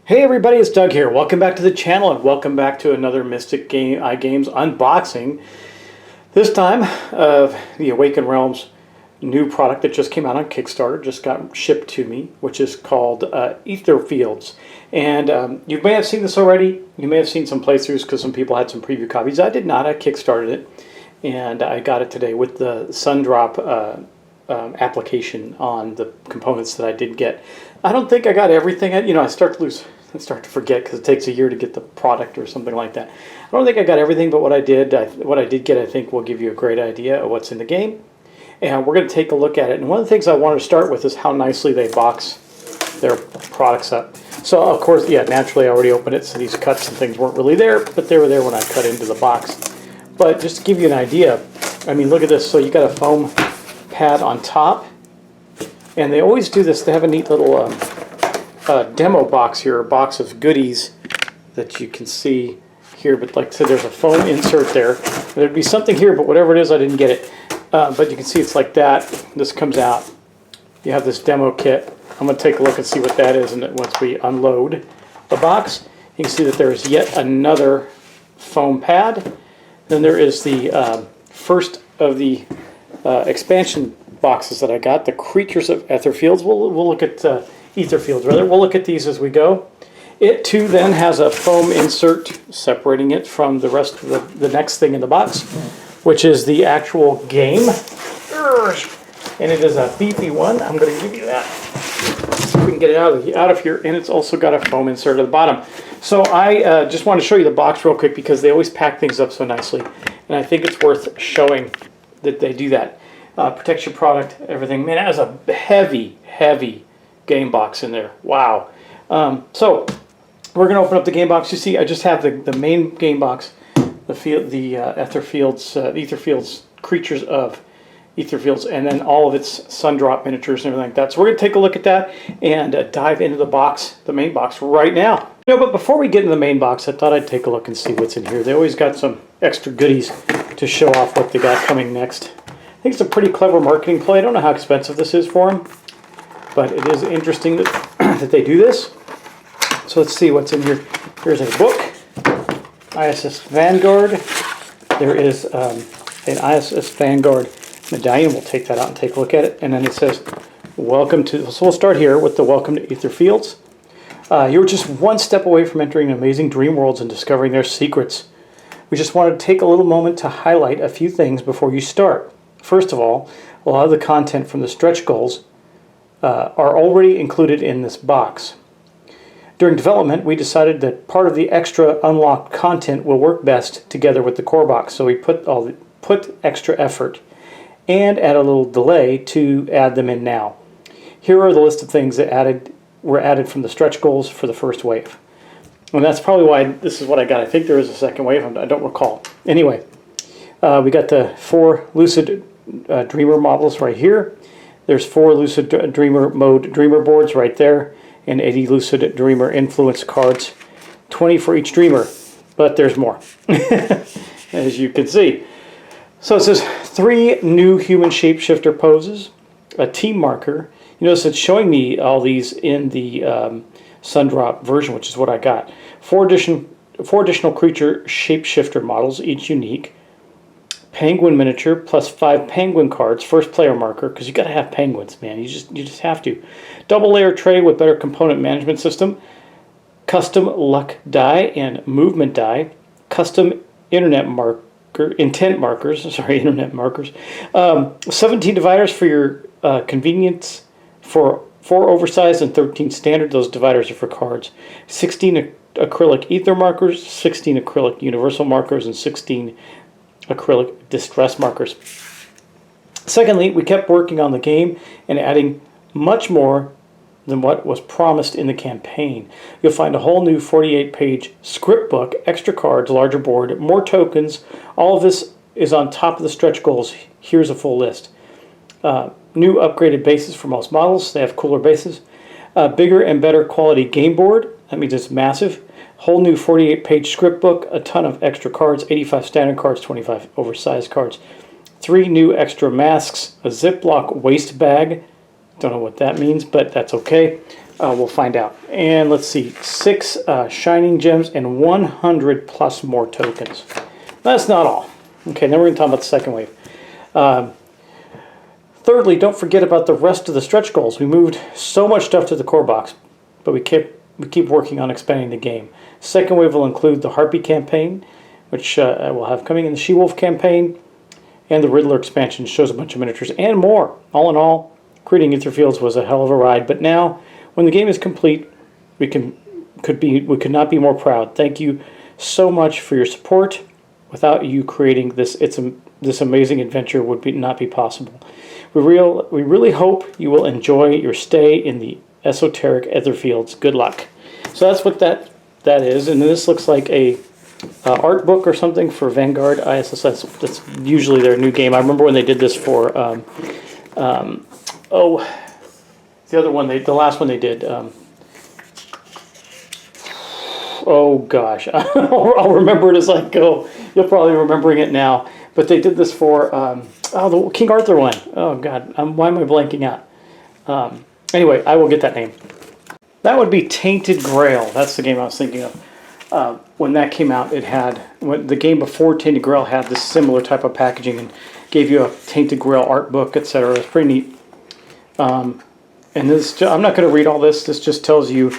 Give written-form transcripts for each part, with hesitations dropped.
Hey everybody, it's Doug here. Welcome back to the channel and welcome back to another Mystic Games unboxing. This time of the Awakened Realms new product that just came out on Kickstarter, just got shipped to me, which is called Etherfields. And you may have seen this already. You may have seen some playthroughs because some people had some preview copies. I did not. I Kickstarted it and I got it today with the SunDrop application on the components that I did get. I don't think I got everything. I start to forget because it takes a year to get the product or something like that. I don't think I got everything, but what I did get, I think will give you a great idea of what's in the game. And we're going to take a look at it. And one of the things I wanted to start with is how nicely they box their products up. So of course, yeah, naturally I already opened it, so these cuts and things weren't really there, but they were there when I cut into the box. But just to give you an idea, I mean, look at this. So you got a foam pad on top, and they always do this. They have a neat little demo box here, a box of goodies that you can see here. But like I said, there's a foam insert there. There'd be something here, but whatever it is, I didn't get it. But you can see it's like that. This comes out. You have this demo kit. I'm going to take a look and see what that is, and once we unload the box, you can see that there is yet another foam pad. Then there is the first of the expansion boxes that I got, the Creatures of Etherfields. We'll look at Etherfields, rather. We'll look at these as we go. It too then has a foam insert separating it from the rest of the next thing in the box, which is the actual game. And it is a beefy one. I'm going to give you that so we can get it out of here. And it's also got a foam insert at the bottom. So I just want to show you the box real quick because they always pack things up so nicely. And I think it's worth showing that they do that. Protects your product, everything. Man, it has a heavy, heavy game box in there. Wow. So we're going to open up the game box. You see, I just have the main game box, the Etherfields Creatures of Etherfields, and then all of its SunDrop miniatures and everything like that. So we're going to take a look at that and dive into the box, the main box, right now. But before we get into the main box, I thought I'd take a look and see what's in here. They always got some extra goodies to show off what they got coming next. I think it's a pretty clever marketing play. I don't know how expensive this is for them, but it is interesting that, that they do this. So let's see what's in here. Here's a book, ISS Vanguard. There is an ISS Vanguard medallion. We'll take that out and take a look at it. And then it says, welcome to, so we'll start here with the welcome to Etherfields. You're just one step away from entering amazing dream worlds and discovering their secrets. We just wanted to take a little moment to highlight a few things before you start. First of all, a lot of the content from the stretch goals are already included in this box. During development, we decided that part of the extra unlocked content will work best together with the core box, so we put extra effort and add a little delay to add them in now. Here are the list of things that were added from the stretch goals for the first wave. And that's probably why this is what I got. I think there is a second wave. I don't recall. Anyway, we got the 4 Lucid Dreamer models right here. There's 4 Lucid Dreamer mode Dreamer boards right there, and 80 Lucid Dreamer influence cards, 20 for each Dreamer. But there's more, as you can see. So it says 3 new human shapeshifter poses, a team marker. You notice it's showing me all these in the SunDrop version, which is what I got. 4 additional creature shapeshifter models, each unique. Penguin miniature plus 5 penguin cards, first player marker, because you got to have penguins, man. You just have to. Double layer tray with better component management system. Custom luck die and movement die. Custom intent markers. 17 dividers for your convenience, for 4 oversized and 13 standard. Those dividers are for cards. 16 acrylic ether markers, 16 acrylic universal markers, and 16 acrylic distress markers. Secondly, we kept working on the game and adding much more than what was promised in the campaign. You'll find a whole new 48-page script book, extra cards, larger board, more tokens. All of this is on top of the stretch goals. Here's a full list. New upgraded bases for most models. They have cooler bases. Bigger and better quality game board. That means it's massive. Whole new 48-page script book, a ton of extra cards, 85 standard cards, 25 oversized cards. 3 new extra masks, a Ziploc waste bag, Don't know what that means, but that's okay. We'll find out. And let's see, 6 shining gems and 100 plus more tokens. That's not all. Okay, then we're going to talk about the second wave. Thirdly, don't forget about the rest of the stretch goals. We moved so much stuff to the core box, but we keep working on expanding the game. Second wave will include the Harpy campaign, which we'll have coming in the She-Wolf campaign, and the Riddler expansion shows a bunch of miniatures and more. All in all, creating Etherfields was a hell of a ride, but now, when the game is complete, we could not be more proud. Thank you so much for your support. Without you creating this amazing adventure would not be possible. We really hope you will enjoy your stay in the esoteric Etherfields. Good luck. So that's what that is, and this looks like a art book or something for Vanguard ISS. That's usually their new game. I remember when they did this for the other one, the last one they did. Oh gosh, I'll remember it as I go. You'll probably be remembering it now. But they did this for the King Arthur one. Oh god, why am I blanking out? Anyway, I will get that name. That would be Tainted Grail. That's the game I was thinking of. When that came out, the game before Tainted Grail had this similar type of packaging and gave you a Tainted Grail art book, etc. It's pretty neat. And this, I'm not going to read all this. This just tells you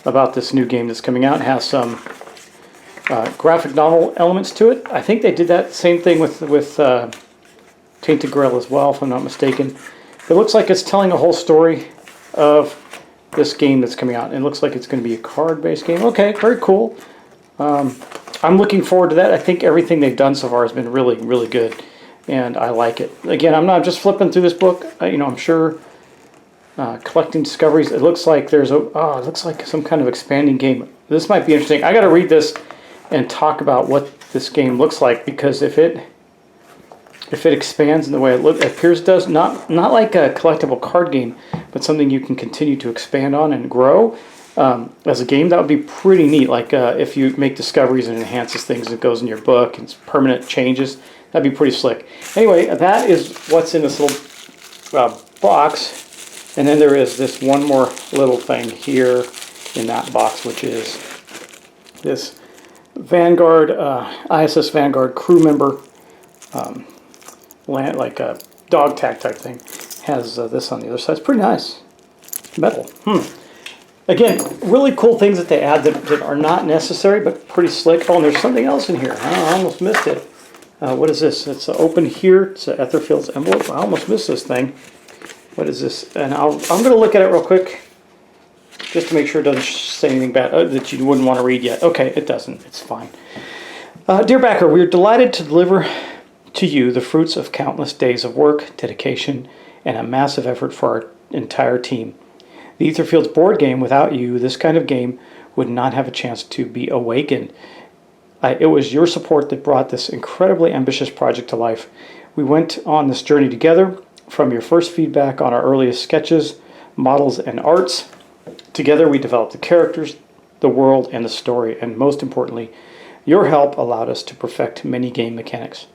about this new game that's coming out. It has some graphic novel elements to it. I think they did that same thing with Tainted Grail as well, if I'm not mistaken. It looks like it's telling a whole story of this game that's coming out. It looks like it's going to be a card-based game. Okay, very cool. I'm looking forward to that. I think everything they've done so far has been really, really good, and I like it. Again, I'm not just flipping through this book. I'm sure collecting discoveries. It looks like it looks like some kind of expanding game. This might be interesting. I got to read this and talk about what this game looks like, because if it expands in the way it appears it does, not like a collectible card game, but something you can continue to expand on and grow as a game, that would be pretty neat. Like if you make discoveries and enhances things, it goes in your book and it's permanent changes. That'd be pretty slick. Anyway, that is what's in this little box. And then there is this one more little thing here in that box, which is this Vanguard, ISS Vanguard crew member, like a dog tag type thing. Has this on the other side. It's pretty nice. Metal. Again, really cool things that they add that are not necessary, but pretty slick. Oh, and there's something else in here. I almost missed it. What is this? It's open here. It's an Etherfields envelope. I almost missed this thing. What is this? And I'm going to look at it real quick, just to make sure it doesn't say anything bad that you wouldn't want to read yet. Okay, it doesn't. It's fine. Dear backer, we are delighted to deliver to you the fruits of countless days of work, dedication, and a massive effort for our entire team. The Etherfields board game, without you, this kind of game would not have a chance to be awakened. It was your support that brought this incredibly ambitious project to life. We went on this journey together, from your first feedback on our earliest sketches, models, and arts. Together we developed the characters, the world, and the story, and most importantly, your help allowed us to perfect many game mechanics.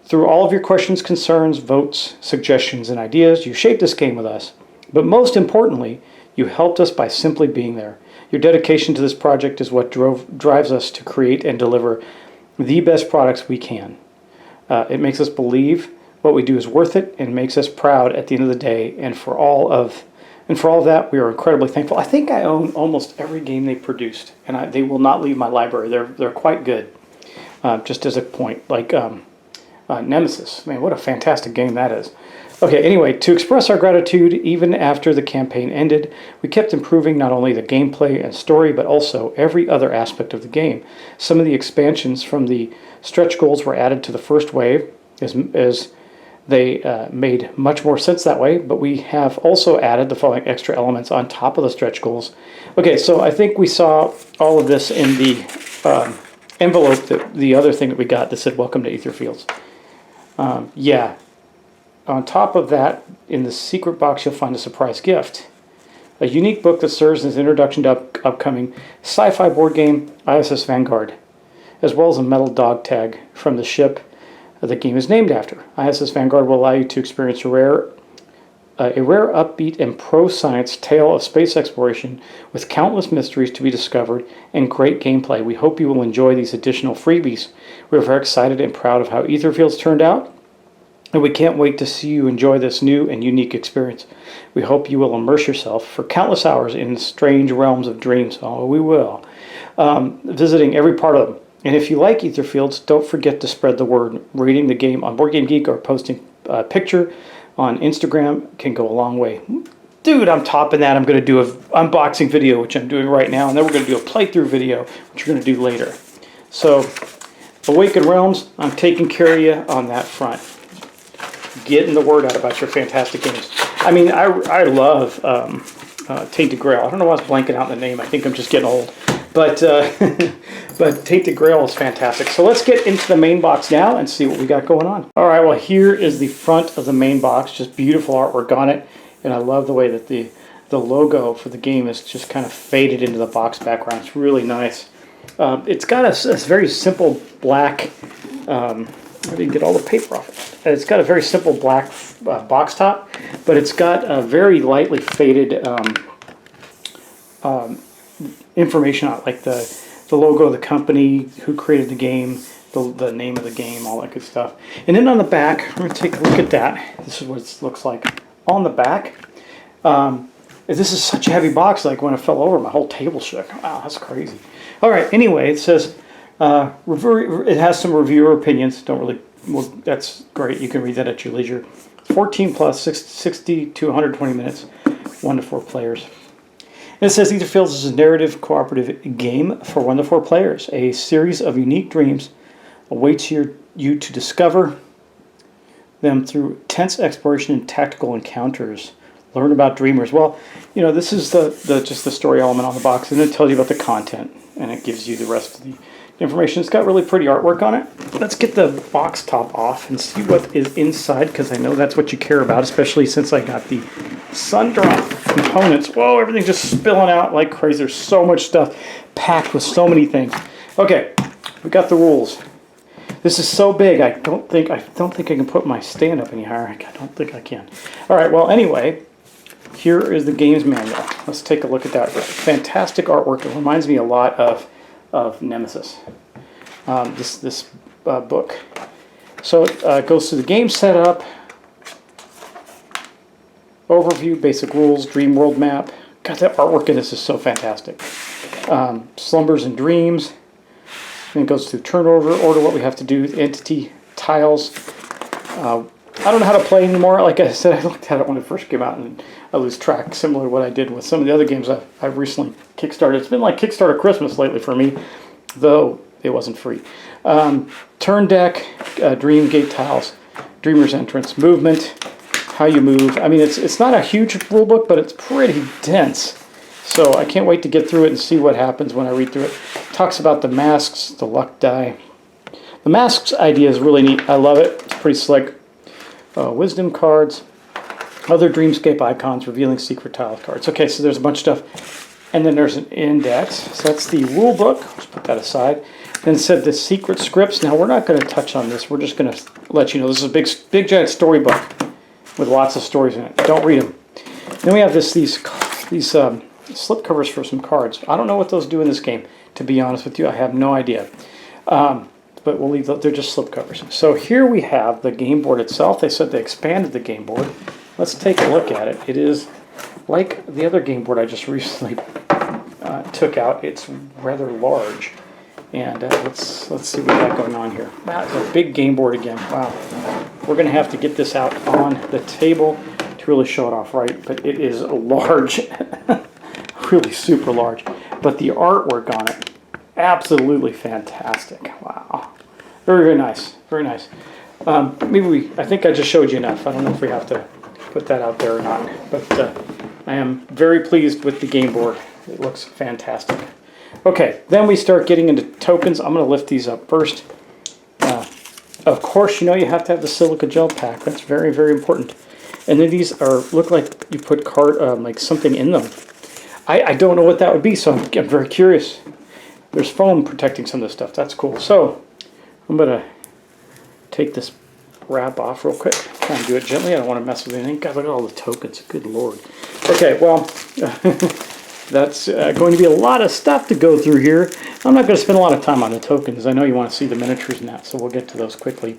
Through all of your questions, concerns, votes, suggestions, and ideas, you shaped this game with us. But most importantly, you helped us by simply being there. Your dedication to this project is what drives us to create and deliver the best products we can. It makes us believe what we do is worth it, and makes us proud at the end of the day. And for all of that, we are incredibly thankful. I think I own almost every game they produced, and they will not leave my library. They're quite good. Just as a point, like Nemesis. Man, what a fantastic game that is. Okay, anyway, to express our gratitude, even after the campaign ended, we kept improving not only the gameplay and story, but also every other aspect of the game. Some of the expansions from the stretch goals were added to the first wave, as they made much more sense that way, but we have also added the following extra elements on top of the stretch goals. Okay, so I think we saw all of this in the envelope, the other thing that we got that said, "Welcome to Etherfields." Yeah. On top of that, in the secret box, you'll find a surprise gift. A unique book that serves as an introduction to upcoming sci-fi board game, ISS Vanguard, as well as a metal dog tag from the ship the game is named after. ISS Vanguard will allow you to experience rare A rare, upbeat, and pro-science tale of space exploration with countless mysteries to be discovered and great gameplay. We hope you will enjoy these additional freebies. We're very excited and proud of how Etherfields turned out, and we can't wait to see you enjoy this new and unique experience. We hope you will immerse yourself for countless hours in strange realms of dreams. Oh, we will. Visiting every part of them. And if you like Etherfields, don't forget to spread the word. Rating the game on BoardGameGeek or posting a picture on Instagram can go a long way. Dude, I'm topping that. I'm going to do an unboxing video, which I'm doing right now, and then we're going to do a playthrough video, which we're going to do later. So, Awakened Realms, I'm taking care of you on that front. Getting the word out about your fantastic games. I mean, I love Tainted Grail. I don't know why I was blanking out the name. I think I'm just getting old. But but Tainted Grail is fantastic. So let's get into the main box now and see what we got going on. All right, well, here is the front of the main box. Just beautiful artwork on it. And I love the way that the logo for the game is just kind of faded into the box background. It's really nice. It's got a very simple black... I didn't get all the paper off it. It's got a very simple black box top, but it's got a very lightly faded information on it, like the logo of the company, who created the game, the name of the game, all that good stuff. And then on the back, I'm going to take a look at that. This is what it looks like on the back. This is such a heavy box, like when it fell over, my whole table shook. Wow, that's crazy. All right, anyway, it says... it has some reviewer opinions. Don't really, well, that's great. You can read that at your leisure. 14 plus, 60 to 120 minutes, 1 to 4 players. And it says Etherfields is a narrative cooperative game for 1 to 4 players. A series of unique dreams awaits you to discover them through tense exploration and tactical encounters. Learn about dreamers. Well, you know, this is just the story element on the box, and it tells you about the content, and it gives you the rest of the information. It's got really pretty artwork on it. Let's get the box top off and see what is inside, because I know that's what you care about, especially since I got the SunDrop components. Whoa, everything's just spilling out like crazy. There's so much stuff packed with so many things. Okay, we got the rules. This is so big, I don't think I can put my stand up any higher. I don't think I can. All right, well, anyway, here is the games manual. Let's take a look at that. Fantastic artwork. It reminds me a lot of Nemesis, this book. So it goes through the game setup, overview, basic rules, dream world map. God, that artwork in this is so fantastic. Slumbers and dreams. Then it goes through turnover, order, what we have to do, entity, tiles. I don't know how to play anymore. Like I said, I looked at it when it first came out and I lose track, similar to what I did with some of the other games I've recently Kickstarted. It's been like Kickstarter Christmas lately for me, though it wasn't free. Turn deck, dream gate tiles, dreamer's entrance, movement, how you move. I mean, it's not a huge rule book, but it's pretty dense. So I can't wait to get through it and see what happens when I read through it. Talks about the masks, the luck die. The masks idea is really neat. I love it. It's pretty slick. Wisdom cards, other dreamscape icons, revealing secret tile cards. Okay, so there's a bunch of stuff. And then there's an index. So that's the rule book. Let's put that aside. Then it said the secret scripts. Now we're not going to touch on this. We're just going to let you know this is a big giant storybook with lots of stories in it. Don't read them. Then we have these slip covers for some cards. I don't know what those do in this game, to be honest with you. I have no idea. But we'll leave they're just slip covers. So here we have the game board itself. They said they expanded the game board. Let's take a look at it. It is like the other game board I just recently took out. It's rather large. And let's see what we got going on here. Wow, it's a big game board again. Wow. We're going to have to get this out on the table to really show it off right. But it is large. Really super large. But the artwork on it, absolutely fantastic. Wow. Very, very nice. Very nice. I think I just showed you enough. I don't know if we have to put that out there or not. But I am very pleased with the game board. It looks fantastic. Okay, then we start getting into tokens. I'm going to lift these up first. Of course, you know you have to have the silica gel pack. That's very, very important. And then these look like you put like something in them. I don't know what that would be, so I'm very curious. There's foam protecting some of this stuff. That's cool. So I'm going to take this wrap off real quick. Try and do it gently. I don't want to mess with anything. God, look at all the tokens. Good Lord. Okay, well, that's going to be a lot of stuff to go through here. I'm not going to spend a lot of time on the tokens. I know you want to see the miniatures and that, so we'll get to those quickly.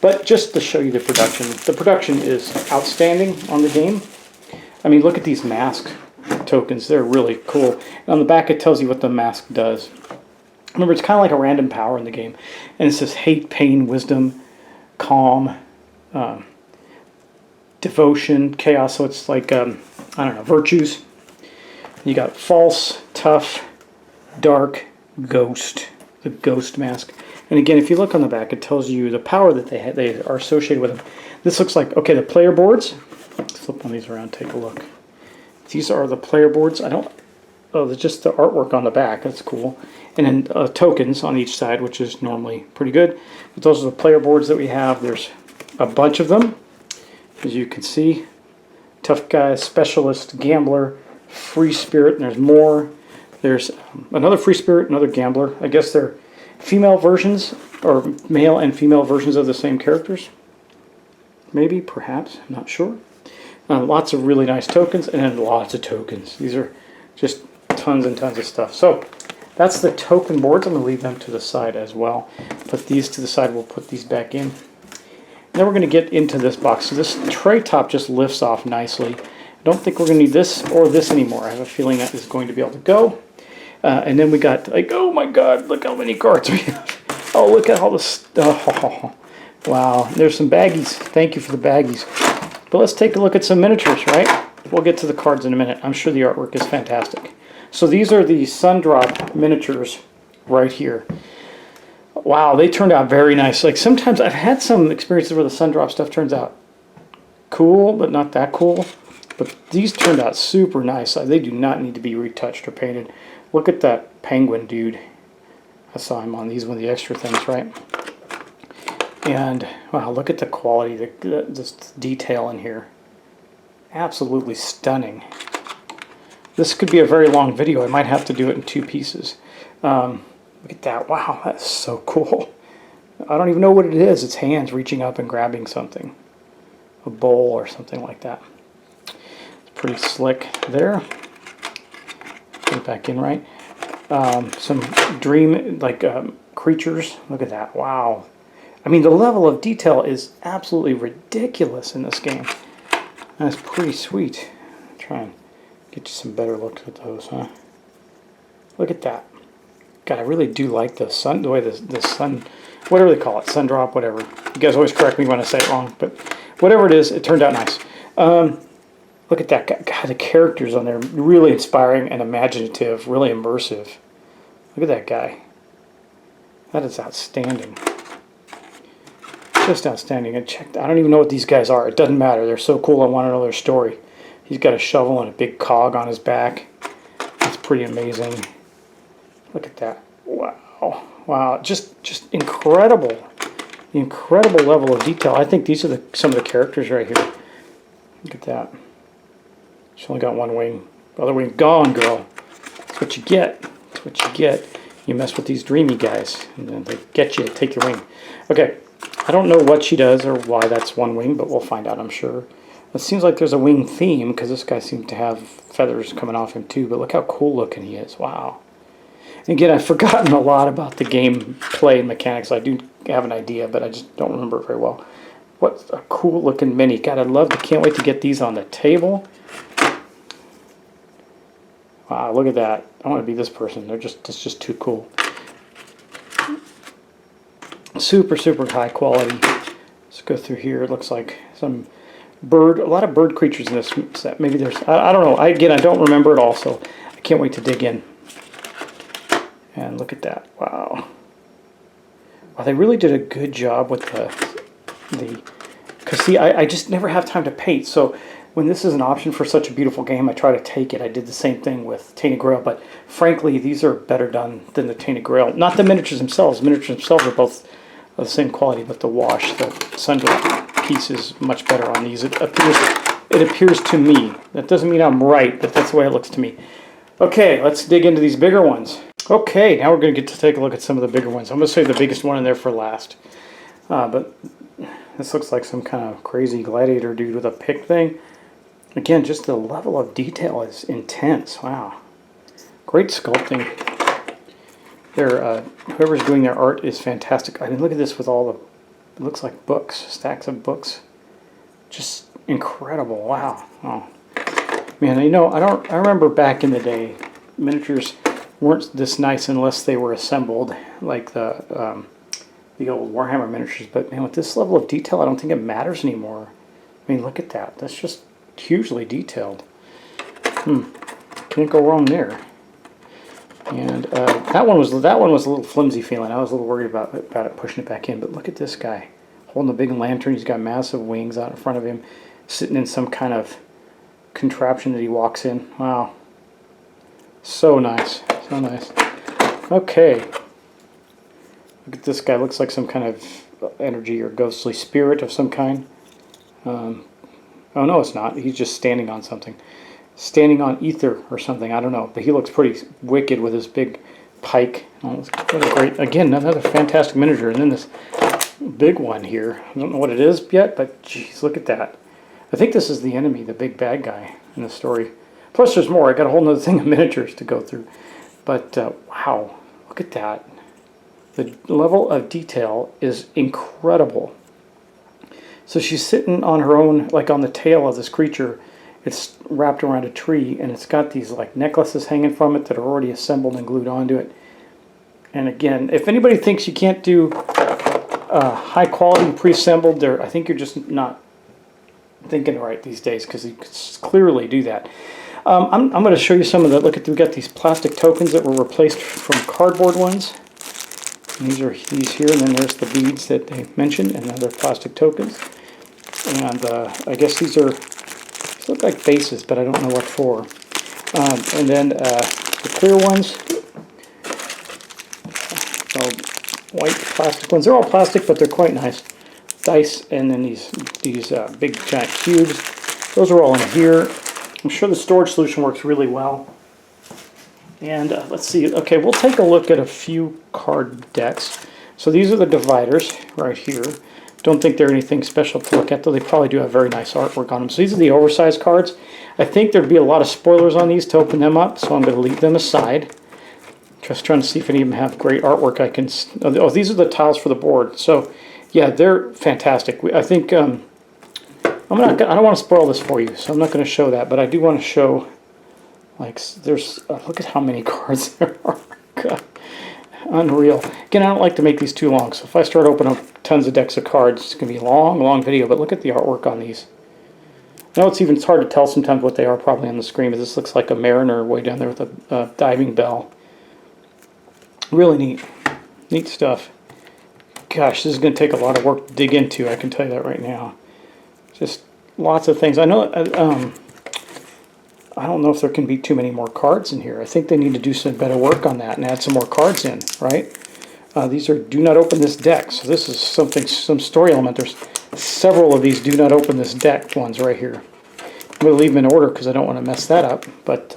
But just to show you the production is outstanding on the game. I mean, look at these mask tokens. They're really cool. And on the back, it tells you what the mask does. Remember, it's kind of like a random power in the game. And it says hate, pain, wisdom, calm, devotion, chaos. So it's like, I don't know, virtues. You got false, tough, dark, ghost, the ghost mask. And again, if you look on the back, it tells you the power that they are associated with them. This looks like, okay, the player boards. Let's flip one of these around, take a look. These are the player boards. Oh, they're just the artwork on the back. That's cool. And then tokens on each side, which is normally pretty good. But those are the player boards that we have. There's a bunch of them, as you can see. Tough guy, specialist, gambler, free spirit, and there's more. There's another free spirit, another gambler. I guess they're female versions, or male and female versions of the same characters. Maybe, perhaps, I'm not sure. Lots of really nice tokens, and then lots of tokens. These are just tons and tons of stuff. So that's the token boards. I'm going to leave them to the side as well. Put these to the side. We'll put these back in. And then we're going to get into this box. So this tray top just lifts off nicely. I don't think we're going to need this or this anymore. I have a feeling that is going to be able to go. And then we got, like, oh my God, look how many cards we have. Oh, look at all this stuff. Oh, wow. There's some baggies. Thank you for the baggies. But let's take a look at some miniatures, right? We'll get to the cards in a minute. I'm sure the artwork is fantastic. So these are the SunDrop miniatures right here. Wow, they turned out very nice. Like sometimes I've had some experiences where the SunDrop stuff turns out cool, but not that cool. But these turned out super nice. They do not need to be retouched or painted. Look at that penguin dude. I saw him on these, one of the extra things, right? And wow, look at the quality, this detail in here. Absolutely stunning. This could be a very long video. I might have to do it in 2 pieces. Look at that. Wow, that's so cool. I don't even know what it is. It's hands reaching up and grabbing something. A bowl or something like that. It's pretty slick there. Put it back in right. Some dream, like creatures. Look at that. Wow. I mean, the level of detail is absolutely ridiculous in this game. That's pretty sweet. Try and get you some better looks at those, huh? Look at that. God, I really do like the sun, the way the sun, whatever they call it, SunDrop, whatever. You guys always correct me when I say it wrong, but whatever it is, it turned out nice. Look at that. God, the characters on there, really inspiring and imaginative, really immersive. Look at that guy. That is outstanding. Just outstanding. And check, I don't even know what these guys are. It doesn't matter. They're so cool. I want to know their story. He's got a shovel and a big cog on his back. That's pretty amazing. Look at that. Wow. Wow. Just incredible. The incredible level of detail. I think these are some of the characters right here. Look at that. She's only got one wing. The other wing gone, girl. That's what you get. That's what you get. You mess with these dreamy guys, and then they get you, take your wing. Okay. I don't know what she does or why that's one wing, but we'll find out, I'm sure. It seems like there's a wing theme, because this guy seems to have feathers coming off him too, but look how cool looking he is. Wow. And again, I've forgotten a lot about the game play mechanics. I do have an idea, but I just don't remember it very well. What a cool looking mini. God, can't wait to get these on the table. Wow, look at that. I want to be this person. It's just too cool. Super, super high quality. Let's go through here. It looks like some bird, a lot of bird creatures in this set. Maybe there's, I don't know. Again, I don't remember it all, so I can't wait to dig in. And look at that. Wow. Wow, they really did a good job with because see, I just never have time to paint. So when this is an option for such a beautiful game, I try to take it. I did the same thing with Tainted Grail, but frankly, these are better done than the Tainted Grail. Not the miniatures themselves. The miniatures themselves are both of the same quality, but the wash, the SunDrop piece is much better on these. It appears to me. That doesn't mean I'm right, but that's the way it looks to me. Okay, let's dig into these bigger ones. Okay, now we're going to get to take a look at some of the bigger ones. I'm going to save the biggest one in there for last. But This looks like some kind of crazy gladiator dude with a pick thing. Again, just the level of detail is intense. Wow. Great sculpting. Whoever's doing their art is fantastic. I mean, look at this with all the, it looks like books, stacks of books. Just incredible. Wow. Oh. Man, you know, I remember back in the day, miniatures weren't this nice unless they were assembled, like the old Warhammer miniatures. But man, with this level of detail, I don't think it matters anymore. I mean, look at that. That's just hugely detailed. Can't go wrong there. And that one was a little flimsy feeling. I was a little worried about it pushing it back in. But look at this guy holding a big lantern. He's got massive wings out in front of him, sitting in some kind of contraption that he walks in. Wow. So nice. So nice. Okay. Look at this guy. Looks like some kind of energy or ghostly spirit of some kind. Oh, no, it's not. He's just standing on something. Standing on ether or something. I don't know. But he looks pretty wicked with his big pike. Oh, what a great... Again, another fantastic miniature. And then this big one here. I don't know what it is yet, but geez, look at that. I think this is the enemy, the big bad guy in the story. Plus there's more. I got a whole other thing of miniatures to go through. But wow, look at that. The level of detail is incredible. So she's sitting on her own, like on the tail of this creature. It's wrapped around a tree, and it's got these like necklaces hanging from it that are already assembled and glued onto it. And again, if anybody thinks you can't do high quality pre-assembled, I think you're just not thinking right these days, because you can clearly do that. I'm going to show you some of the, look at, we've got these plastic tokens that were replaced from cardboard ones. And these are these here, and then there's the beads that they mentioned, and other plastic tokens. And I guess these look like bases, but I don't know what for. And then the clear ones, white plastic ones. They're all plastic, but they're quite nice. Dice, and then these big giant cubes. Those are all in here. I'm sure the storage solution works really well. And let's see. Okay, we'll take a look at a few card decks. So these are the dividers right here. Don't think they're anything special to look at, though they probably do have very nice artwork on them. So these are the oversized cards. I think there'd be a lot of spoilers on these to open them up, so I'm going to leave them aside. Just trying to see if any of them have great artwork. I can. Oh, these are the tiles for the board. So yeah, they're fantastic. I think I don't want to spoil this for you, so I'm not going to show that. But I do want to show, like, there's look at how many cards there are. God, unreal. Again, I don't like to make these too long, so if I start opening up tons of decks of cards, it's going to be a long video. But look at the artwork on these. I know it's hard to tell sometimes what they are probably on the screen, but this looks like a mariner way down there with a diving bell. Really neat stuff. Gosh, this is going to take a lot of work to dig into, I can tell you that right now. Just lots of things. I know, I don't know if there can be too many more cards in here. I think they need to do some better work on that and add some more cards in, right? These are do not open this deck. So this is some story element. There's several of these do not open this deck ones right here. I'm going to leave them in order because I don't want to mess that up. But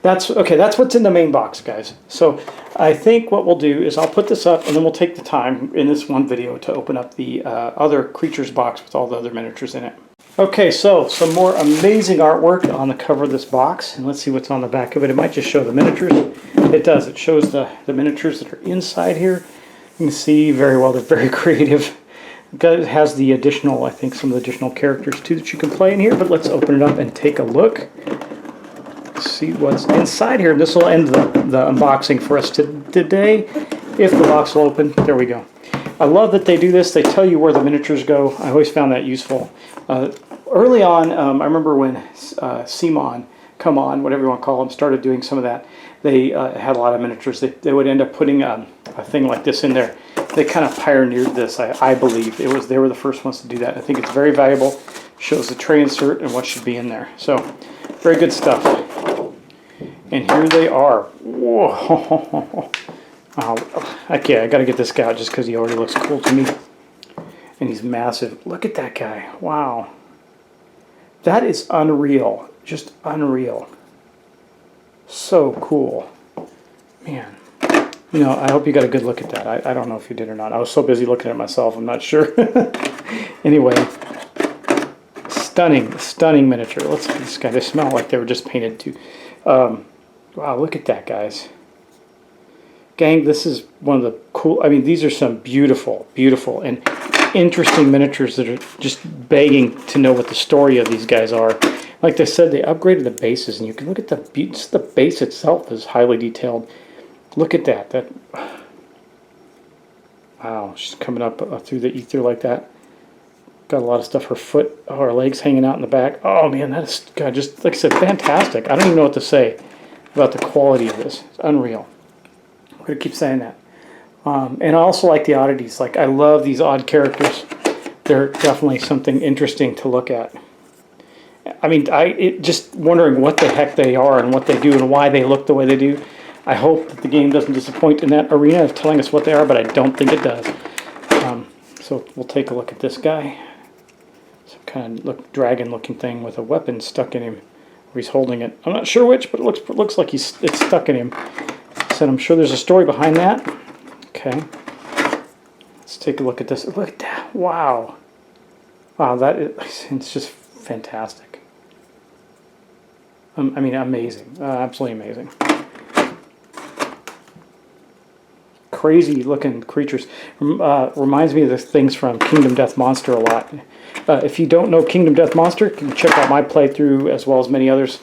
that's what's in the main box, guys. So I think what we'll do is I'll put this up, and then we'll take the time in this one video to open up the other creatures box with all the other miniatures in it. Okay, so some more amazing artwork on the cover of this box, and let's see what's on the back of it. It might just show the miniatures. It does. It shows the miniatures that are inside here. You can see very well they're very creative. It has the additional, I think, some of the additional characters too that you can play in here. But let's open it up and take a look. See what's inside here. This will end the unboxing for us today, if the box will open. There we go. I love that they do this. They tell you where the miniatures go. I always found that useful. Early on, I remember when Simon, Come On, whatever you want to call them, started doing some of that. They had a lot of miniatures. They would end up putting a thing like this in there. They kind of pioneered this, I believe. They were the first ones to do that. I think it's very valuable. Shows the tray insert and what should be in there. So, very good stuff. And here they are. Whoa. Wow. Okay, I got to get this guy out just because he already looks cool to me. And he's massive. Look at that guy. Wow. That is unreal. Just unreal. So cool. Man. You know, I hope you got a good look at that. I don't know if you did or not. I was so busy looking at it myself, I'm not sure. Anyway, stunning miniature. Let's look at this guy. They smell like they were just painted too. Wow, look at that, guys. Gang, this is one of the cool, I mean, these are some beautiful and interesting miniatures that are just begging to know what the story of these guys are. Like I said, they upgraded the bases, and you can look at the base itself is highly detailed. Look at that. Wow, she's coming up through the ether like that. Got a lot of stuff. Her legs hanging out in the back. Oh man, that is, God, just like I said, fantastic. I don't even know what to say about the quality of this. It's unreal. I'm going to keep saying that. And I also like the oddities. Like, I love these odd characters. They're definitely something interesting to look at. I mean, just wondering what the heck they are and what they do and why they look the way they do. I hope that the game doesn't disappoint in that arena of telling us what they are, but I don't think it does. So we'll take a look at this guy. Some kind of dragon-looking thing with a weapon stuck in him, or he's holding it. I'm not sure which, but it looks like it's stuck in him. So I'm sure there's a story behind that. Okay. Let's take a look at this. Look at that. Wow. Wow, it's just fantastic. I mean, amazing. Absolutely amazing. Crazy looking creatures. Reminds me of the things from Kingdom Death Monster a lot. If you don't know Kingdom Death Monster, you can check out my playthrough as well as many others.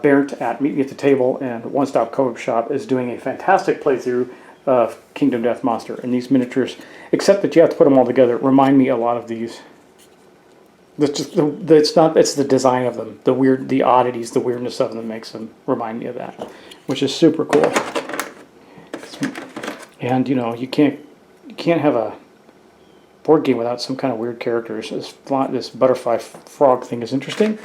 Bernd at Meet Me at the Table and One Stop Co-op Shop is doing a fantastic playthrough of Kingdom Death Monster. And these miniatures, except that you have to put them all together, remind me a lot of these. It's the design of them, the oddities, the weirdness of them makes them remind me of that, which is super cool. And you know, you can't have a board game without some kind of weird characters. This butterfly frog thing is interesting.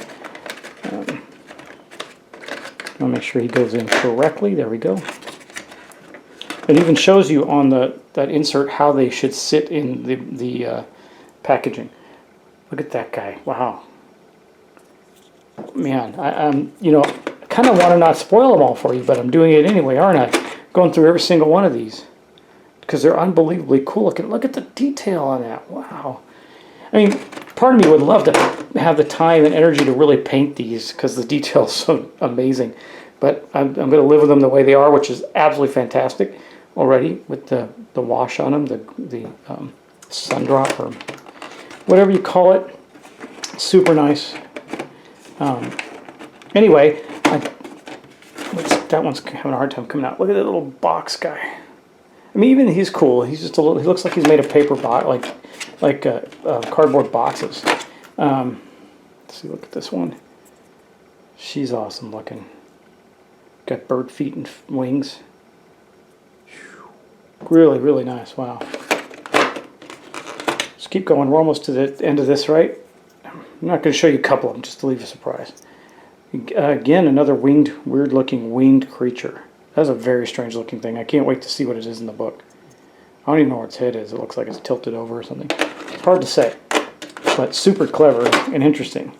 I'll make sure he goes in correctly. There we go. It even shows you on that insert how they should sit in the packaging. Look at that guy. Wow. Man, you know, I kind of want to not spoil them all for you, but I'm doing it anyway, aren't I? Going through every single one of these because they're unbelievably cool looking. Look at the detail on that. Wow. I mean, part of me would love to have the time and energy to really paint these because the detail is so amazing. But I'm going to live with them the way they are, which is absolutely fantastic already with the wash on them, the SunDrop or whatever you call it. Super nice. Anyway, that one's having a hard time coming out. Look at that little box guy. I mean, even he's cool. He's just he looks like he's made of paper box, like cardboard boxes. Let's see, look at this one. She's awesome looking. Got bird feet and wings. Really, really nice. Wow. Let's keep going. We're almost to the end of this, right? I'm not going to show you a couple of them, just to leave a surprise. Again, another weird-looking winged creature. That's a very strange-looking thing. I can't wait to see what it is in the book. I don't even know where its head is. It looks like it's tilted over or something. It's hard to say, but super clever and interesting.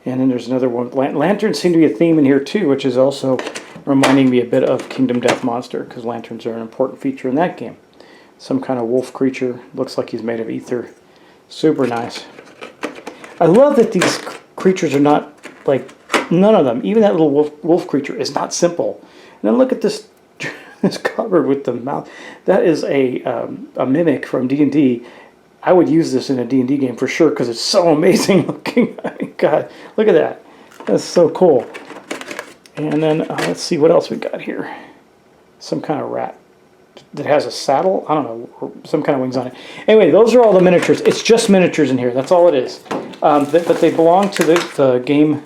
And then there's another one. Lanterns seem to be a theme in here too, which is also reminding me a bit of Kingdom Death Monster, because lanterns are an important feature in that game. Some kind of wolf creature. Looks like he's made of ether. Super nice. I love that these creatures are not, like, none of them, even that little wolf creature is not simple. And then look at this, this covered with the mouth. That is a mimic from D&D. I would use this in a D&D game for sure because it's so amazing looking. I mean, God, look at that. That's so cool. And then let's see what else we got here. Some kind of rat that has a saddle. I don't know, or some kind of wings on it. Anyway, those are all the miniatures. It's just miniatures in here. That's all it is. But they belong to the game,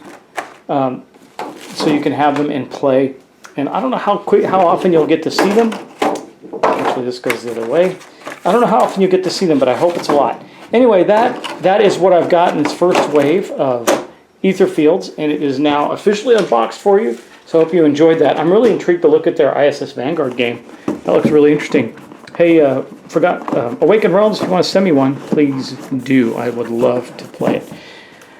so you can have them in play. And I don't know how often you'll get to see them. Actually, this goes the other way. I don't know how often you get to see them, but I hope it's a lot. Anyway, that is what I've got in its first wave of Etherfields, and it is now officially unboxed for you. So I hope you enjoyed that. I'm really intrigued to look at their ISS Vanguard game. That looks really interesting. Hey, Awakened Realms, if you want to send me one, please do. I would love to play it.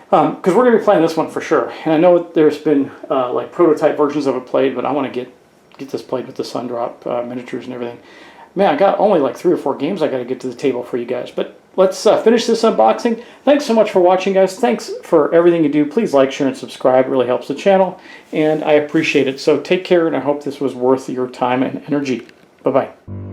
Because we're going to be playing this one for sure. And I know there's been like prototype versions of it played, but I want to get this played with the SunDrop miniatures and everything. Man, I got only like 3 or 4 games I got to get to the table for you guys. But let's finish this unboxing. Thanks so much for watching, guys. Thanks for everything you do. Please like, share, and subscribe. It really helps the channel, and I appreciate it. So take care, and I hope this was worth your time and energy. Bye-bye.